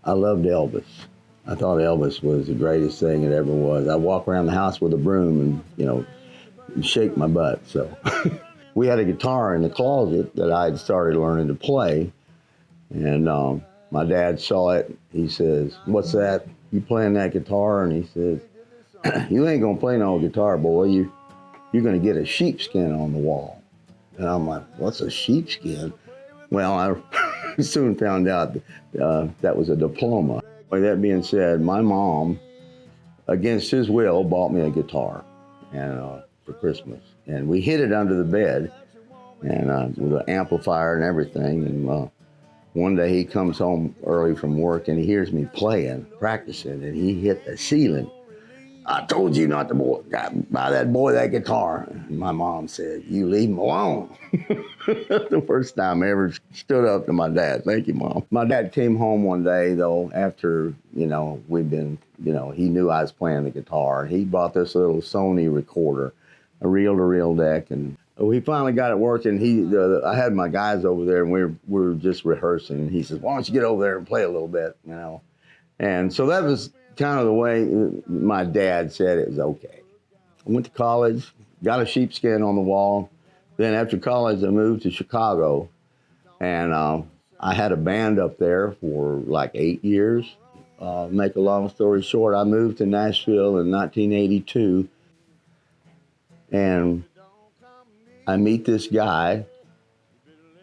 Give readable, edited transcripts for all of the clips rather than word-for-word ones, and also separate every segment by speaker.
Speaker 1: I loved Elvis. I thought Elvis was the greatest thing it ever was. I walk around the house with a broom and, shake my butt. So we had a guitar in the closet that I had started learning to play. And my dad saw it. He says, "What's that? You playing that guitar?" And he says, "You ain't gonna play no guitar, boy. You're gonna get a sheepskin on the wall." And I'm like, "What's a sheepskin?" Well, I soon found out that was a diploma. With that being said, my mom, against his will, bought me a guitar for Christmas. And we hid it under the bed and with an amplifier and everything. And one day he comes home early from work and he hears me playing, practicing, and he hit the ceiling. "I told you not to buy that boy that guitar." And my mom said, "You leave him alone." The first time I ever stood up to my dad. "Thank you, Mom." My dad came home one day, though, after, we'd been, he knew I was playing the guitar. And he brought this little Sony recorder, a reel-to-reel deck. And we finally got it working. I had my guys over there, and we were just rehearsing. And he says, "Why don't you get over there and play a little bit, And so that was kind of the way my dad said it was okay. I went to college, got a sheepskin on the wall. Then after college, I moved to Chicago, and I had a band up there for like 8 years. Make a long story short, I moved to Nashville in 1982, and I meet this guy,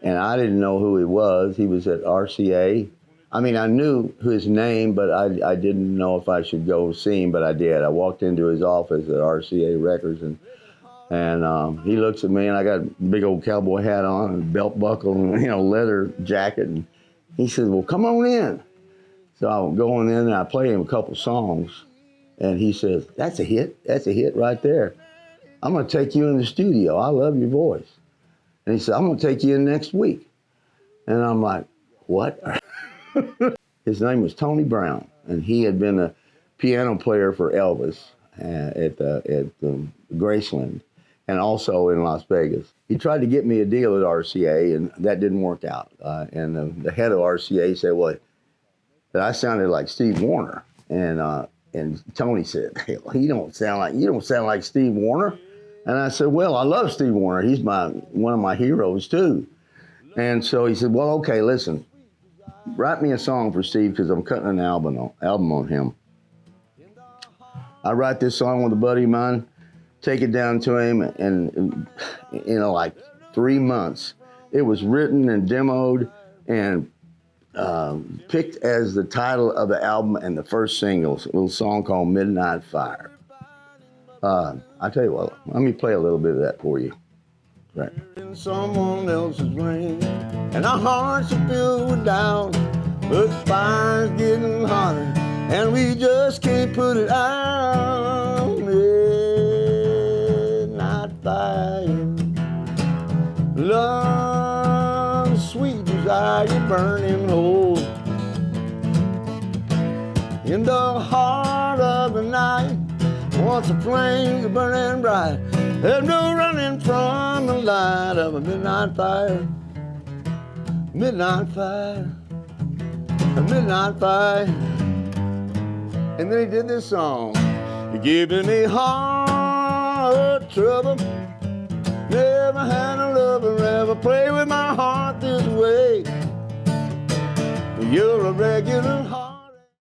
Speaker 1: and I didn't know who he was. He was at RCA. I mean, I knew his name, but I didn't know if I should go see him, but I did. I walked into his office at RCA Records, and he looks at me, and I got a big old cowboy hat on, and belt buckle, and leather jacket, and he says, "Well, come on in." So I go on in, and I play him a couple songs, and he says, "That's a hit. That's a hit right there. I'm going to take you in the studio. I love your voice." And he said, "I'm going to take you in next week." And I'm like, "What?" His name was Tony Brown, and he had been a piano player for Elvis at Graceland and also in Las Vegas. He tried to get me a deal at RCA, and that didn't work out. And the head of RCA said, "Well, that I sounded like Steve Wariner." And Tony said, "Hell, you don't sound like Steve Wariner." And I said, "Well, I love Steve Wariner. He's one of my heroes too." And so he said, "Well, okay, listen. Write me a song for Steve because I'm cutting an album on him." I write this song with a buddy of mine, take it down to him, and like 3 months, it was written and demoed and picked as the title of the album and the first single, a little song called "Midnight Fire." I tell you what, let me play a little bit of that for you. Right. In someone else's rain, and our hearts are filled with doubt, but the fire's getting hotter, and we just can't put it out. Midnight fire, love, sweet desire, burning hole in the heart of the night. Once the flames are burning bright, there's no running from the light of a midnight fire. Midnight fire, a midnight fire. And then he did this song. "You're giving me heart trouble. Never had a lover ever play with my heart this way. You're a regular heart."